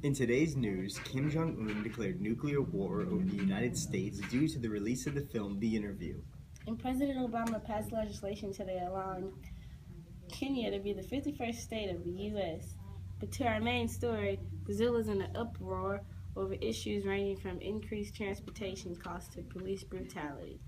In today's news, Kim Jong-un declared nuclear war over the United States due to the release of the film The Interview. And President Obama passed legislation today allowing Kenya to be the 51st state of the U.S. But to our main story, Brazil is in an uproar over issues ranging from increased transportation costs to police brutality.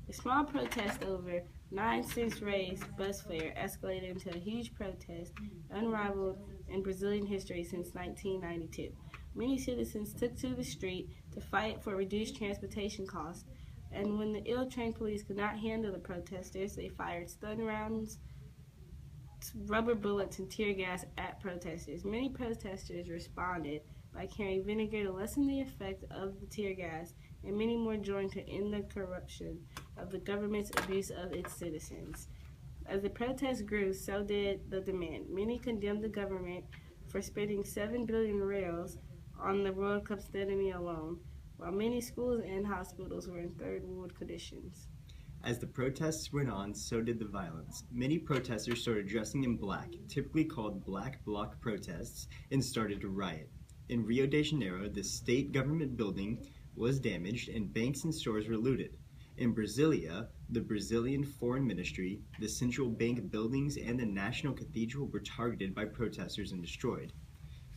A small protest over 9 cents raised bus fare escalated into a huge protest unrivaled in Brazilian history since 1992. Many citizens took to the street to fight for reduced transportation costs, and when the ill-trained police could not handle the protesters, they fired stun rounds, rubber bullets, and tear gas at protesters. Many protesters responded by carrying vinegar to lessen the effect of the tear gas, and many more joined to end the corruption of the government's abuse of its citizens. As the protests grew, so did the demand. Many condemned the government for spending 7 billion reals on the World Cup stadium alone, while many schools and hospitals were in third world conditions. As the protests went on, so did the violence. Many protesters started dressing in black, typically called black bloc protests, and started to riot. In Rio de Janeiro, the state government building was damaged and banks and stores were looted. In Brasilia, the Brazilian Foreign Ministry, the central bank buildings, and the National Cathedral were targeted by protesters and destroyed.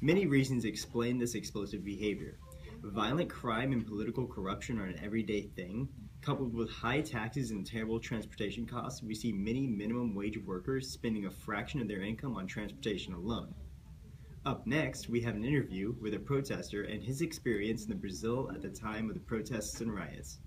Many reasons explain this explosive behavior. Violent crime and political corruption are an everyday thing. Coupled with high taxes and terrible transportation costs, we see many minimum wage workers spending a fraction of their income on transportation alone. Up next, we have an interview with a protester and his experience in Brazil at the time of the protests and riots.